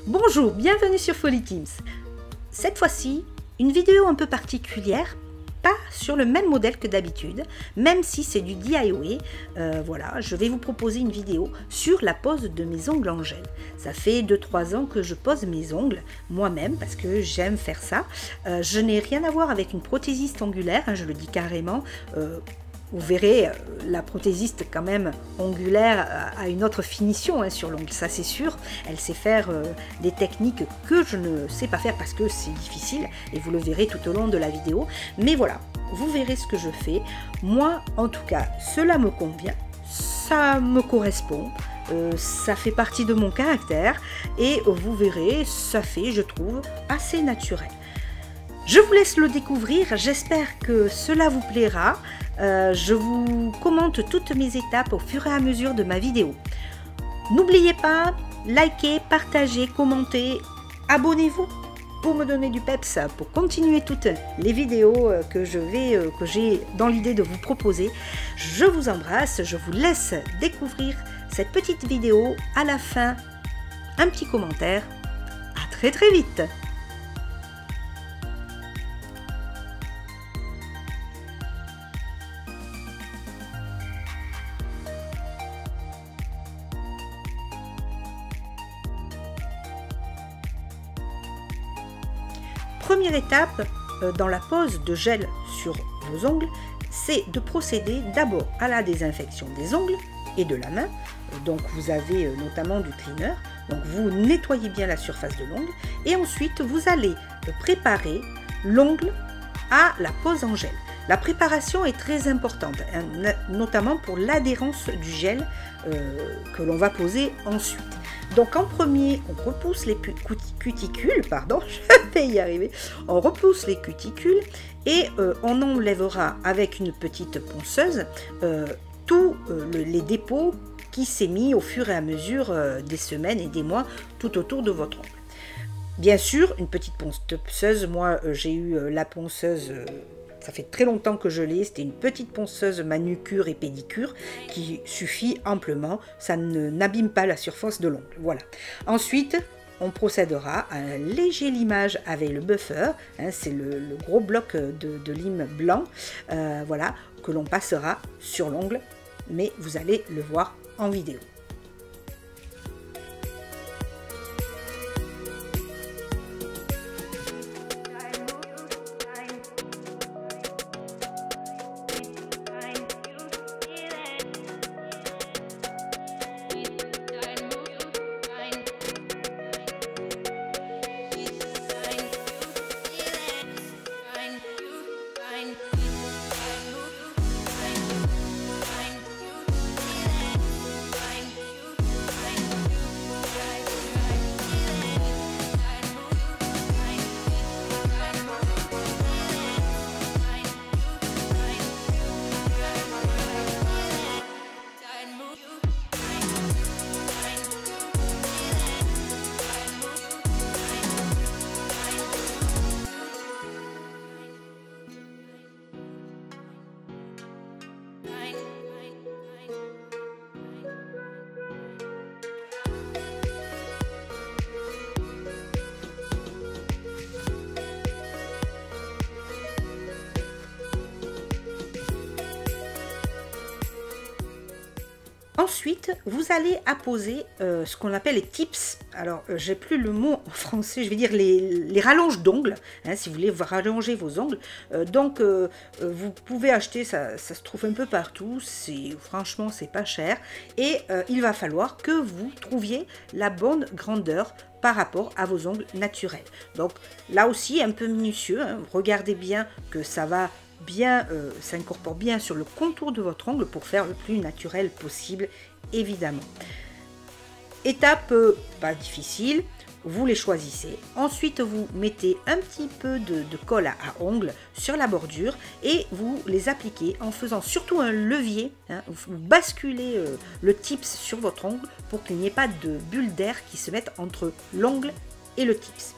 Bonjour, bienvenue sur Folly Teams. Cette fois-ci, une vidéo un peu particulière, pas sur le même modèle que d'habitude, même si c'est du DIY. Voilà, je vais vous proposer une vidéo sur la pose de mes ongles en gel. Ça fait 2-3 ans que je pose mes ongles moi-même parce que j'aime faire ça. Je n'ai rien à voir avec une prothésiste ongulaire, hein, je le dis carrément. Vous verrez, la prothésiste quand même ongulaire a une autre finition hein, sur l'ongle, ça c'est sûr. Elle sait faire des techniques que je ne sais pas faire parce que c'est difficile et vous le verrez tout au long de la vidéo. Mais voilà, vous verrez ce que je fais. Moi, en tout cas, cela me convient, ça me correspond. Ça fait partie de mon caractère et vous verrez, ça fait, je trouve, assez naturel. Je vous laisse le découvrir, j'espère que cela vous plaira. Je vous commente toutes mes étapes au fur et à mesure de ma vidéo. N'oubliez pas, likez, partagez, commentez, abonnez-vous pour me donner du peps, pour continuer toutes les vidéos que j'ai dans l'idée de vous proposer. Je vous embrasse, je vous laisse découvrir cette petite vidéo. À la fin, un petit commentaire. À très très vite. Première étape dans la pose de gel sur vos ongles, c'est de procéder d'abord à la désinfection des ongles et de la main. Donc vous avez notamment du cleaner, donc vous nettoyez bien la surface de l'ongle et ensuite vous allez préparer l'ongle à la pose en gel. La préparation est très importante, hein, notamment pour l'adhérence du gel que l'on va poser ensuite. Donc en premier, on repousse les cuticules, pardon, je vais y arriver, on repousse les cuticules et on enlèvera avec une petite ponceuse tous les dépôts qui s'est mis au fur et à mesure des semaines et des mois tout autour de votre ongle. Bien sûr, une petite ponceuse, moi j'ai eu la ponceuse... ça fait très longtemps que je l'ai, c'était une petite ponceuse manucure et pédicure qui suffit amplement, ça n'abîme pas la surface de l'ongle. Voilà. Ensuite, on procédera à un léger limage avec le buffer, hein, c'est le gros bloc de lime blanc, voilà, que l'on passera sur l'ongle, mais vous allez le voir en vidéo. Ensuite, vous allez apposer ce qu'on appelle les tips. Alors, j'ai plus le mot en français, je vais dire les rallonges d'ongles, hein, si vous voulez rallonger vos ongles. Vous pouvez acheter, ça se trouve un peu partout, franchement, c'est pas cher. Et il va falloir que vous trouviez la bonne grandeur par rapport à vos ongles naturels. Donc, là aussi, un peu minutieux, hein, regardez bien que ça va bien, ça incorpore bien sur le contour de votre ongle pour faire le plus naturel possible, évidemment. Étape pas difficile, vous les choisissez. Ensuite, vous mettez un petit peu de colle à ongles sur la bordure et vous les appliquez en faisant surtout un levier. Hein, vous basculez le tips sur votre ongle pour qu'il n'y ait pas de bulles d'air qui se mettent entre l'ongle et le tips.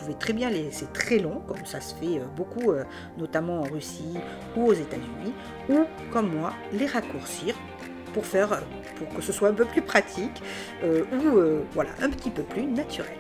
pouvez très bien les laisser très longs, comme ça se fait beaucoup, notamment en Russie ou aux États-Unis, ou comme moi, les raccourcir pour que ce soit un peu plus pratique ou voilà, un petit peu plus naturel.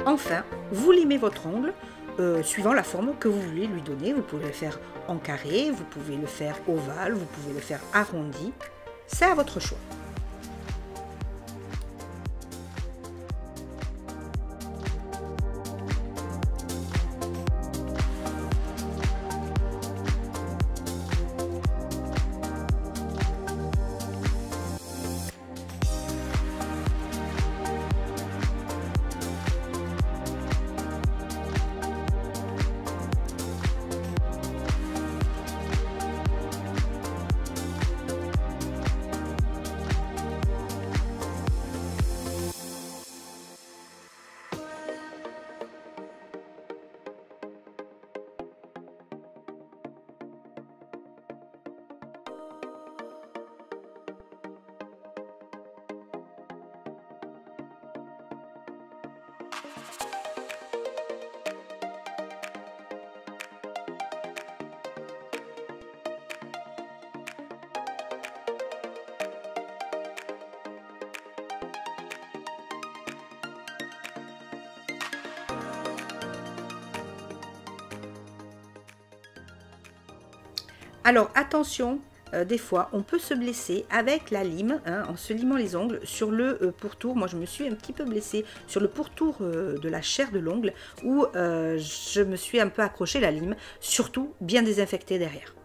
Enfin, vous limez votre ongle suivant la forme que vous voulez lui donner. Vous pouvez le faire en carré, vous pouvez le faire ovale, vous pouvez le faire arrondi. C'est à votre choix. Alors attention, des fois on peut se blesser avec la lime, hein, en se limant les ongles sur le pourtour. Moi je me suis un petit peu blessée sur le pourtour de la chair de l'ongle où je me suis un peu accroché la lime, surtout bien désinfecté derrière,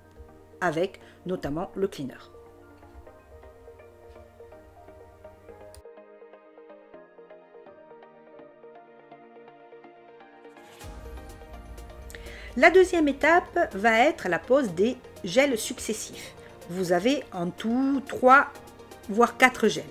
avec notamment le cleaner. La deuxième étape va être la pose des gels successifs. Vous avez en tout 3 voire 4 gels.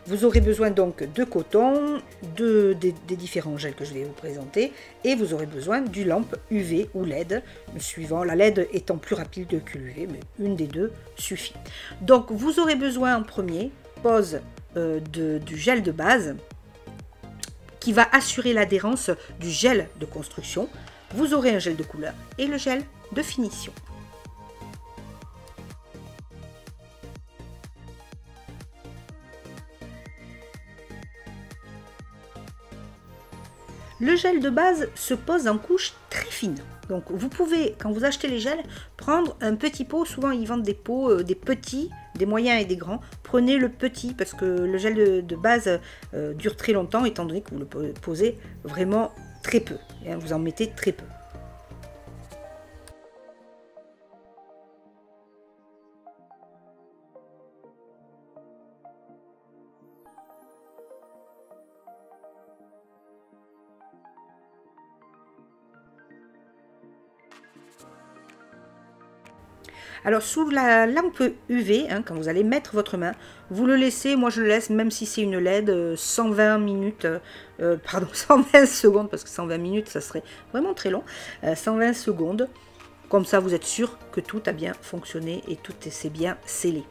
Vous aurez besoin donc de coton, des différents gels que je vais vous présenter, et vous aurez besoin d'une lampe UV ou LED, suivant, la LED étant plus rapide que l'UV, mais une des deux suffit. Donc vous aurez besoin en premier, pose du gel de base, qui va assurer l'adhérence du gel de construction. Vous aurez un gel de couleur et le gel de finition. Le gel de base se pose en couche très fine. Donc vous pouvez, quand vous achetez les gels, prendre un petit pot. Souvent ils vendent des pots, des petits, des moyens et des grands. Prenez le petit parce que le gel de base dure très longtemps étant donné que vous le posez vraiment très peu. Vous en mettez très peu. Alors sous la lampe UV, hein, quand vous allez mettre votre main, vous le laissez, moi je le laisse, même si c'est une LED, 120 minutes, pardon, 120 secondes, parce que 120 minutes, ça serait vraiment très long, 120 secondes, comme ça vous êtes sûr que tout a bien fonctionné et tout s'est bien scellé.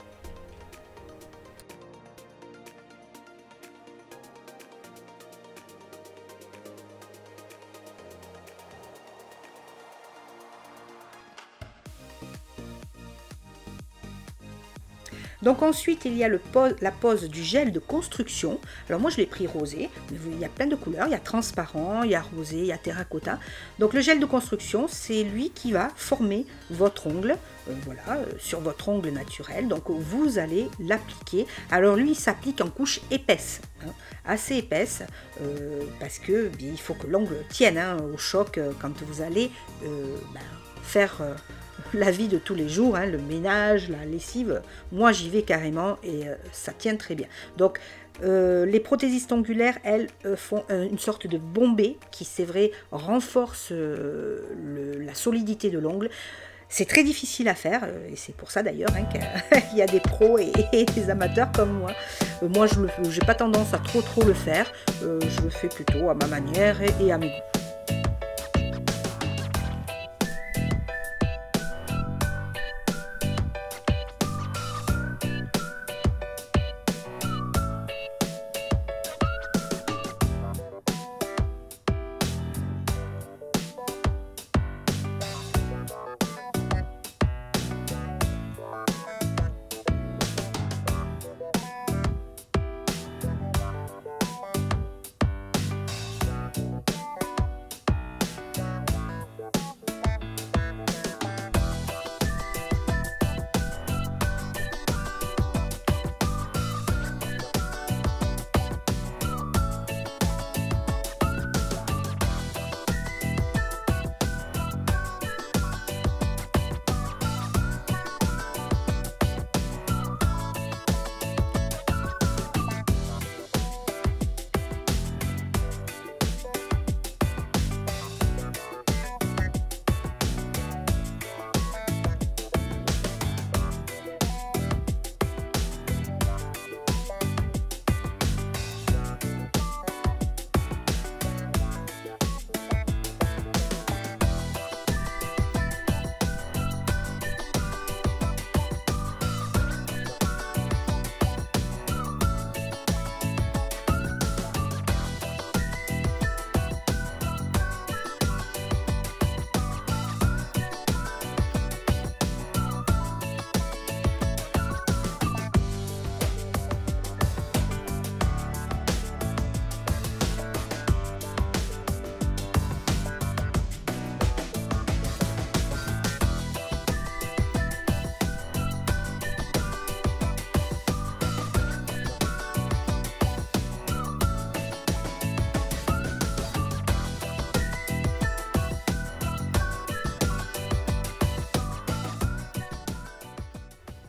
Donc ensuite, il y a la pose du gel de construction. Alors moi, je l'ai pris rosé, mais il y a plein de couleurs. Il y a transparent, il y a rosé, il y a terracotta. Donc le gel de construction, c'est lui qui va former votre ongle, voilà, sur votre ongle naturel. Donc vous allez l'appliquer. Alors lui, il s'applique en couche épaisse, hein, assez épaisse, parce que il faut que l'ongle tienne, hein, au choc quand vous allez faire la vie de tous les jours, hein, le ménage, la lessive, moi j'y vais carrément et ça tient très bien. Donc les prothésistes ongulaires, elles, font une sorte de bombée qui, c'est vrai, renforce la solidité de l'ongle. C'est très difficile à faire, et c'est pour ça d'ailleurs hein, qu'il y a des pros et des amateurs comme moi. Moi, je n'ai pas tendance à trop le faire, je le fais plutôt à ma manière et à mes goûts.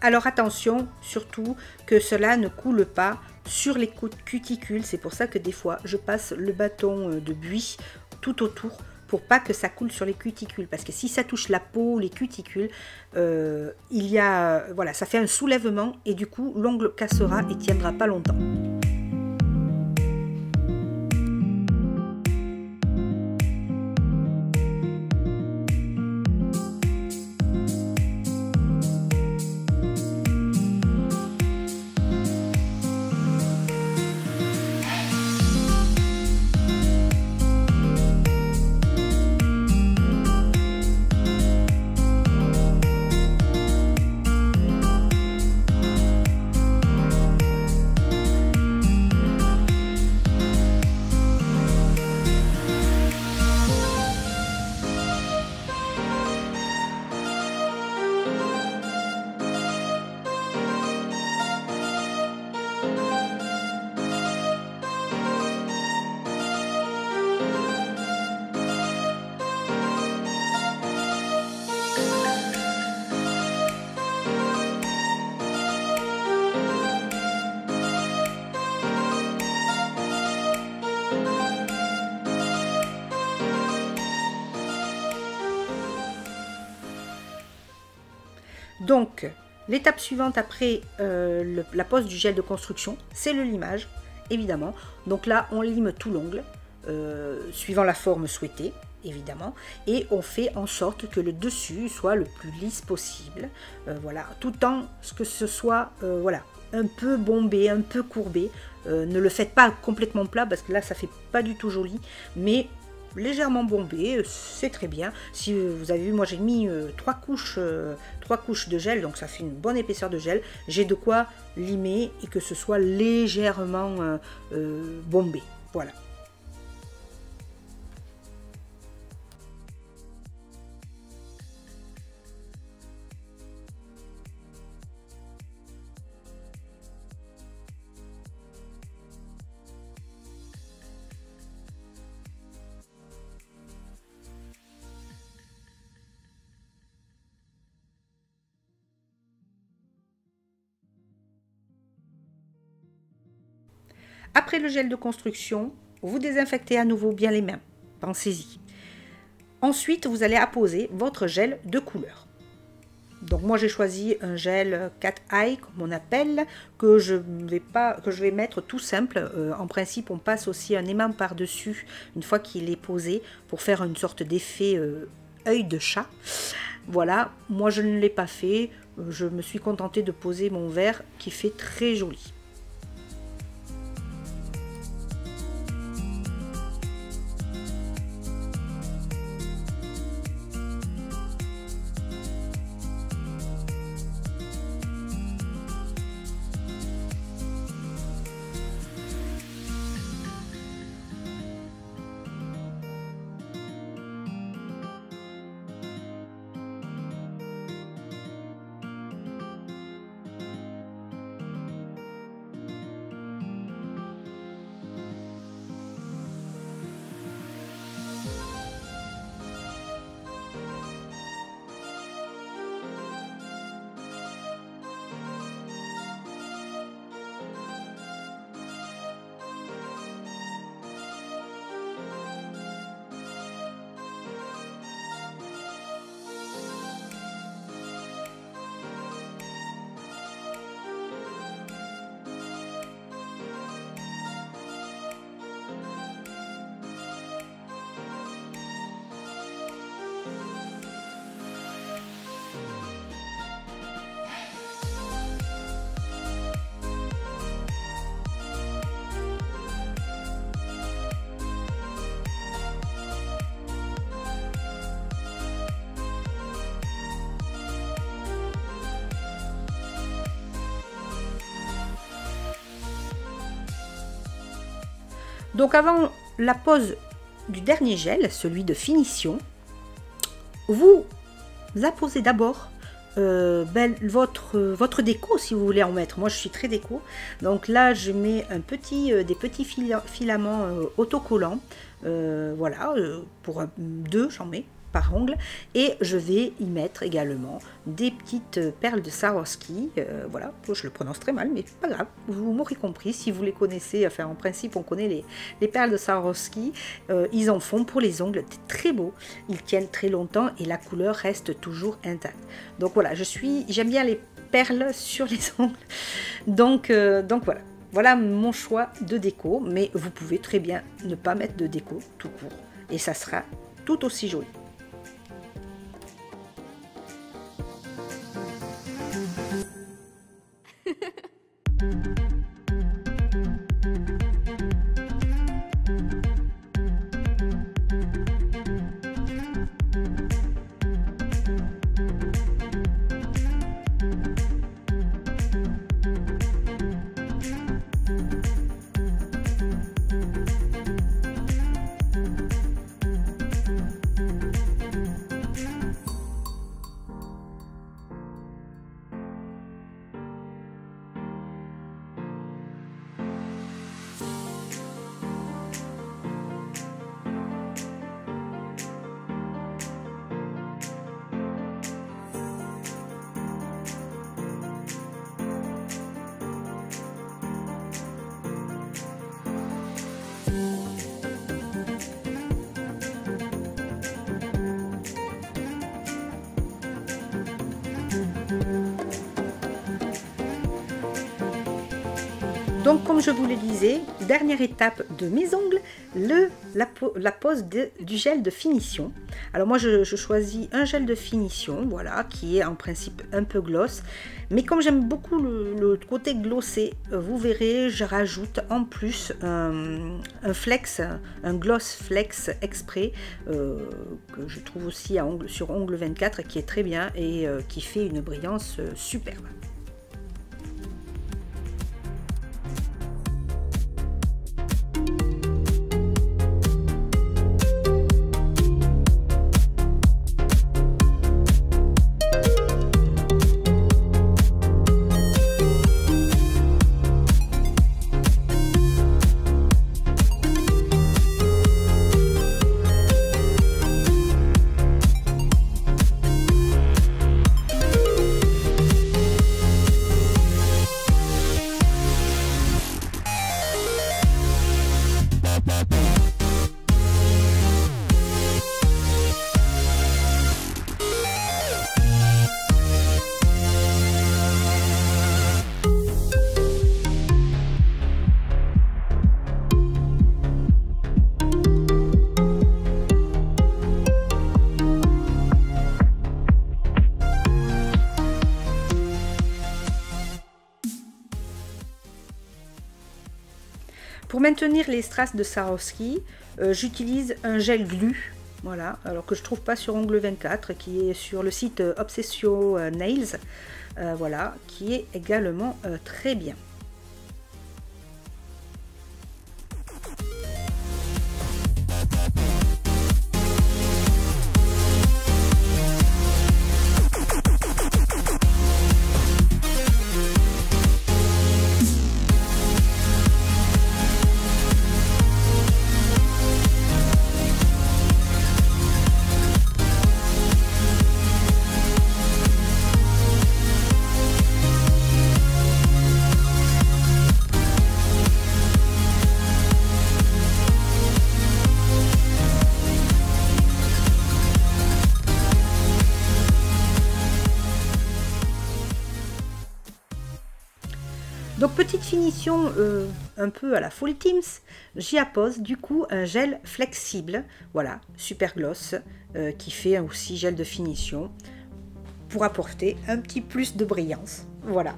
Alors attention, surtout, que cela ne coule pas sur les cuticules. C'est pour ça que des fois, je passe le bâton de buis tout autour pour pas que ça coule sur les cuticules. Parce que si ça touche la peau, les cuticules, voilà, ça fait un soulèvement et du coup, l'ongle cassera et tiendra pas longtemps. Donc, l'étape suivante après la pose du gel de construction, c'est le limage, évidemment. Donc là, on lime tout l'ongle, suivant la forme souhaitée, évidemment. Et on fait en sorte que le dessus soit le plus lisse possible. Voilà, tout en ce que ce soit voilà, un peu bombé, un peu courbé. Ne le faites pas complètement plat parce que là, ça fait pas du tout joli. Mais légèrement bombé, c'est très bien. Si vous avez vu, moi j'ai mis 3 couches de gel, donc ça fait une bonne épaisseur de gel. J'ai de quoi limer et que ce soit légèrement bombé. Voilà. Après le gel de construction, vous désinfectez à nouveau bien les mains. Pensez-y. Ensuite, vous allez apposer votre gel de couleur. Donc moi j'ai choisi un gel cat eye comme on appelle, que je vais mettre tout simple. En principe on passe aussi un aimant par dessus une fois qu'il est posé pour faire une sorte d'effet œil de chat. Voilà, moi je ne l'ai pas fait, je me suis contentée de poser mon vert qui fait très joli. Donc avant la pose du dernier gel, celui de finition, vous apposez d'abord votre déco si vous voulez en mettre. Moi je suis très déco, donc là je mets des petits filaments autocollants, voilà, pour deux j'en mets par ongle, et je vais y mettre également des petites perles de Swarovski, voilà, je le prononce très mal mais pas grave, vous m'aurez compris si vous les connaissez. Enfin en principe on connaît les perles de Swarovski, ils en font pour les ongles, très beau, ils tiennent très longtemps et la couleur reste toujours intacte. Donc voilà, j'aime bien les perles sur les ongles, donc voilà mon choix de déco, mais vous pouvez très bien ne pas mettre de déco tout court et ça sera tout aussi joli. Donc comme je vous le disais, dernière étape de mes ongles, la pose du gel de finition. Alors moi je choisis un gel de finition, voilà, qui est en principe un peu gloss, mais comme j'aime beaucoup le côté glossé, vous verrez, je rajoute en plus un gloss flex exprès, que je trouve aussi sur Ongle 24, qui est très bien et qui fait une brillance superbe. Pour maintenir les strass de Swarovski, j'utilise un gel glu. Voilà, alors que je trouve pas sur Ongle 24, qui est sur le site Obsessio Nails, voilà, qui est également très bien. Donc petite finition un peu à la Folly Teams, j'y appose du coup un gel flexible, voilà, super gloss, qui fait aussi gel de finition pour apporter un petit plus de brillance, voilà.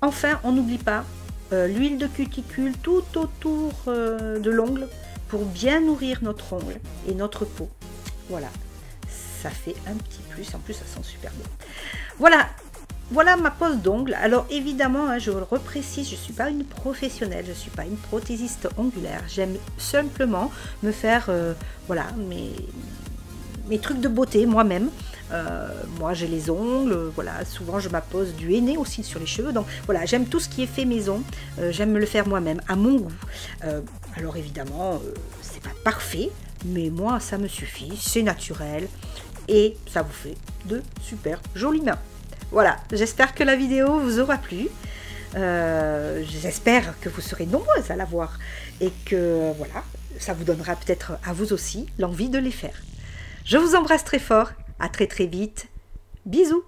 Enfin, on n'oublie pas l'huile de cuticule tout autour de l'ongle pour bien nourrir notre ongle et notre peau. Voilà, ça fait un petit plus, en plus ça sent super bon. Voilà, voilà ma pose d'ongle. Alors évidemment, hein, je le reprécise, je ne suis pas une professionnelle, je ne suis pas une prothésiste ongulaire. J'aime simplement me faire voilà, mes trucs de beauté moi-même. Moi j'ai les ongles, voilà, souvent je m'appose du henné aussi sur les cheveux, donc voilà, j'aime tout ce qui est fait maison, j'aime me le faire moi-même, à mon goût. Alors évidemment, c'est pas parfait, mais moi ça me suffit, c'est naturel, et ça vous fait de super jolies mains. Voilà, j'espère que la vidéo vous aura plu, j'espère que vous serez nombreuses à la voir, et que voilà, ça vous donnera peut-être à vous aussi l'envie de les faire. Je vous embrasse très fort. À très très vite. Bisous.